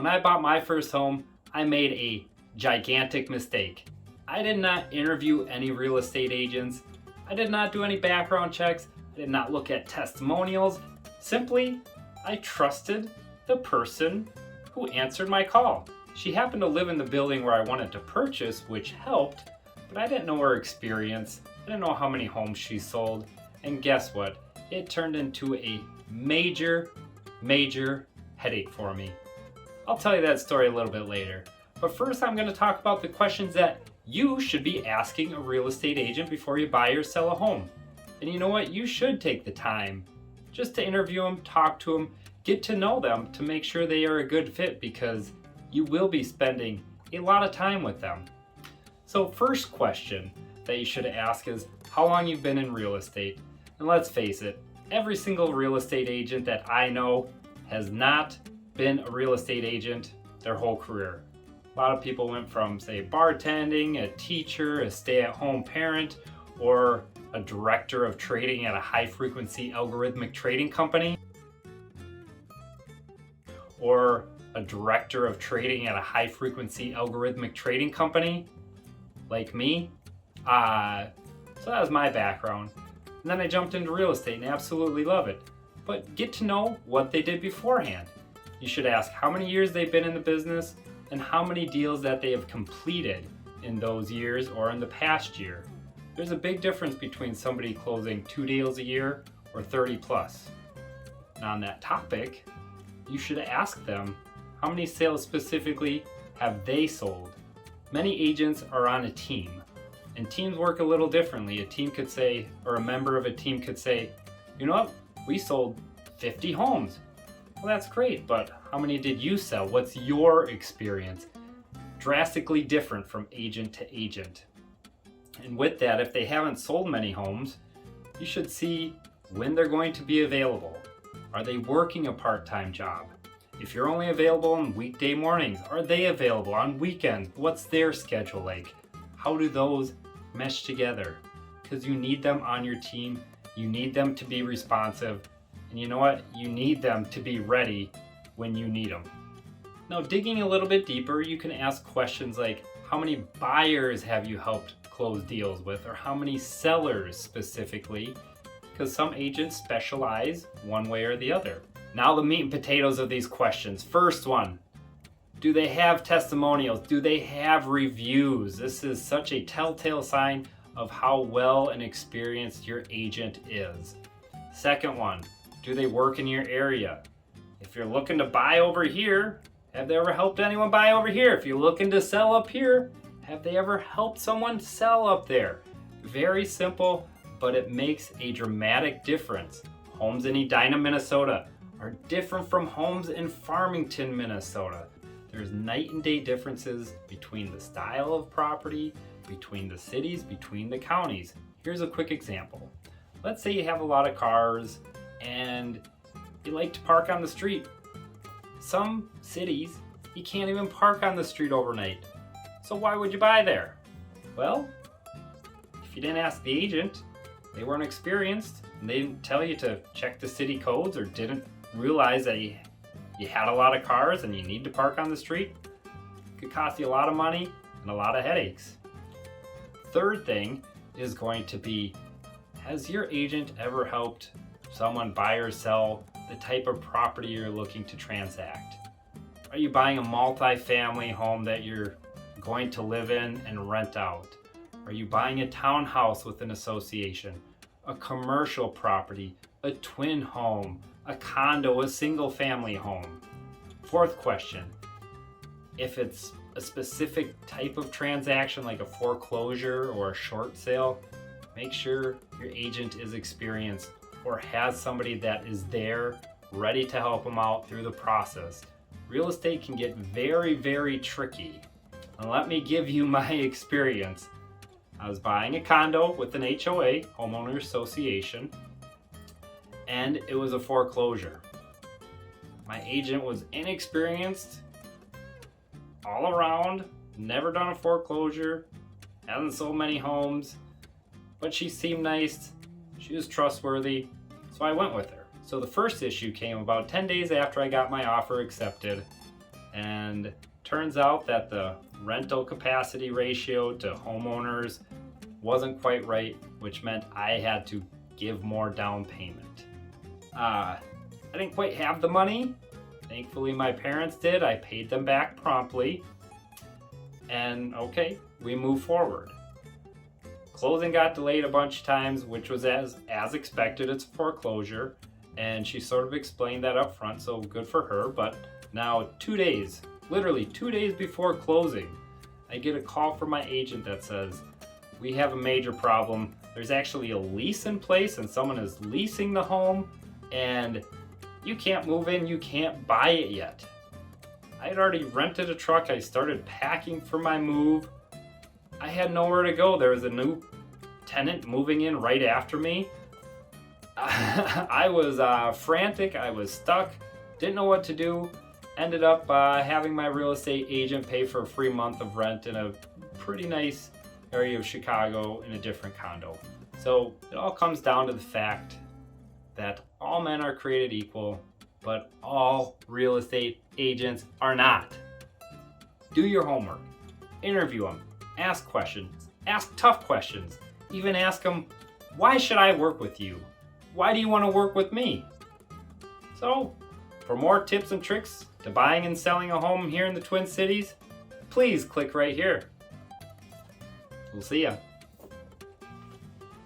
When I bought my first home, I made a gigantic mistake. I did not interview any real estate agents. I did not do any background checks. I did not look at testimonials. Simply, I trusted the person who answered my call. She happened to live in the building where I wanted to purchase, which helped, but I didn't know her experience. I didn't know how many homes she sold. And guess what? It turned into a major headache for me. I'll tell you that story a little bit later. But first, I'm going to talk about the questions that you should be asking a real estate agent before you buy or sell a home. And you know what? You should take the time just to interview them, talk to them, get to know them to make sure they are a good fit, because you will be spending a lot of time with them. So first question that you should ask is how long you've been in real estate. And let's face it, every single real estate agent that I know has not been a real estate agent their whole career. A lot of people went from, say, bartending, a teacher, a stay-at-home parent, or a director of trading at a high-frequency algorithmic trading company, or a director of trading at a high-frequency algorithmic trading company, like me. So that was my background. And then I jumped into real estate and absolutely love it. But get to know what they did beforehand. You should ask how many years they've been in the business and how many deals that they have completed in those years or in the past year. There's a big difference between somebody closing 2 deals a year or 30 plus. Now on that topic, you should ask them how many sales specifically have they sold. Many agents are on a team, and teams work a little differently. A team could say, or a member of a team could say, you know what, we sold 50 homes. Well, that's great, but how many did you sell? What's your experience? Drastically different from agent to agent. And with that, if they haven't sold many homes, you should see when they're going to be available. Are they working a part-time job? If you're only available on weekday mornings, are they available on weekends? What's their schedule like? How do those mesh together? Because you need them on your team. You need them to be responsive. And you know what? You need them to be ready when you need them. Now, digging a little bit deeper, you can ask questions like, how many buyers have you helped close deals with? Or how many sellers specifically? Because some agents specialize one way or the other. Now the meat and potatoes of these questions. First one, do they have testimonials? Do they have reviews? This is such a telltale sign of how well and experienced your agent is. Second one, do they work in your area? If you're looking to buy over here, have they ever helped anyone buy over here? If you're looking to sell up here, have they ever helped someone sell up there? Very simple, but it makes a dramatic difference. Homes in Edina, Minnesota are different from homes in Farmington, Minnesota. There's night and day differences between the style of property, between the cities, between the counties. Here's a quick example. Let's say you have a lot of cars and you like to park on the street. Some cities, you can't even park on the street overnight. So why would you buy there? Well, if you didn't ask the agent, they weren't experienced, and they didn't tell you to check the city codes or didn't realize that you had a lot of cars and you need to park on the street, it could cost you a lot of money and a lot of headaches. Third thing is going to be, has your agent ever helped someone buy or sell the type of property you're looking to transact? Are you buying a multi-family home that you're going to live in and rent out? Are you buying a townhouse with an association, a commercial property, a twin home, a condo, a single family home? Fourth question, if it's a specific type of transaction like a foreclosure or a short sale, make sure your agent is experienced or has somebody that is there ready to help them out through the process. Real estate can get very tricky. And let me give you my experience. I was buying a condo with an HOA, homeowner association, and it was a foreclosure. My agent was inexperienced all around, never done a foreclosure, hasn't sold many homes, but she seemed nice, she was trustworthy, so I went with her. So the first issue came about 10 days after I got my offer accepted. And turns out that the rental capacity ratio to homeowners wasn't quite right, which meant I had to give more down payment. I didn't quite have the money. Thankfully, my parents did. I paid them back promptly. And okay, we moved forward. Closing got delayed a bunch of times, which was as expected. It's a foreclosure. And she sort of explained that up front, so good for her. But now 2 days, literally 2 days before closing, I get a call from my agent that says, we have a major problem. There's actually a lease in place and someone is leasing the home and you can't move in, you can't buy it yet. I had already rented a truck. I started packing for my move. I had nowhere to go. There was a new tenant moving in right after me. I was frantic. I was stuck. Didn't know what to do. Ended up having my real estate agent pay for a free month of rent in a pretty nice area of Chicago in a different condo. So it all comes down to the fact that all men are created equal, but all real estate agents are not. Do your homework. Interview them. Ask questions. Ask tough questions. Even ask them, why should I work with you? Why do you want to work with me? So, for more tips and tricks to buying and selling a home here in the Twin Cities, please click right here. We'll see ya.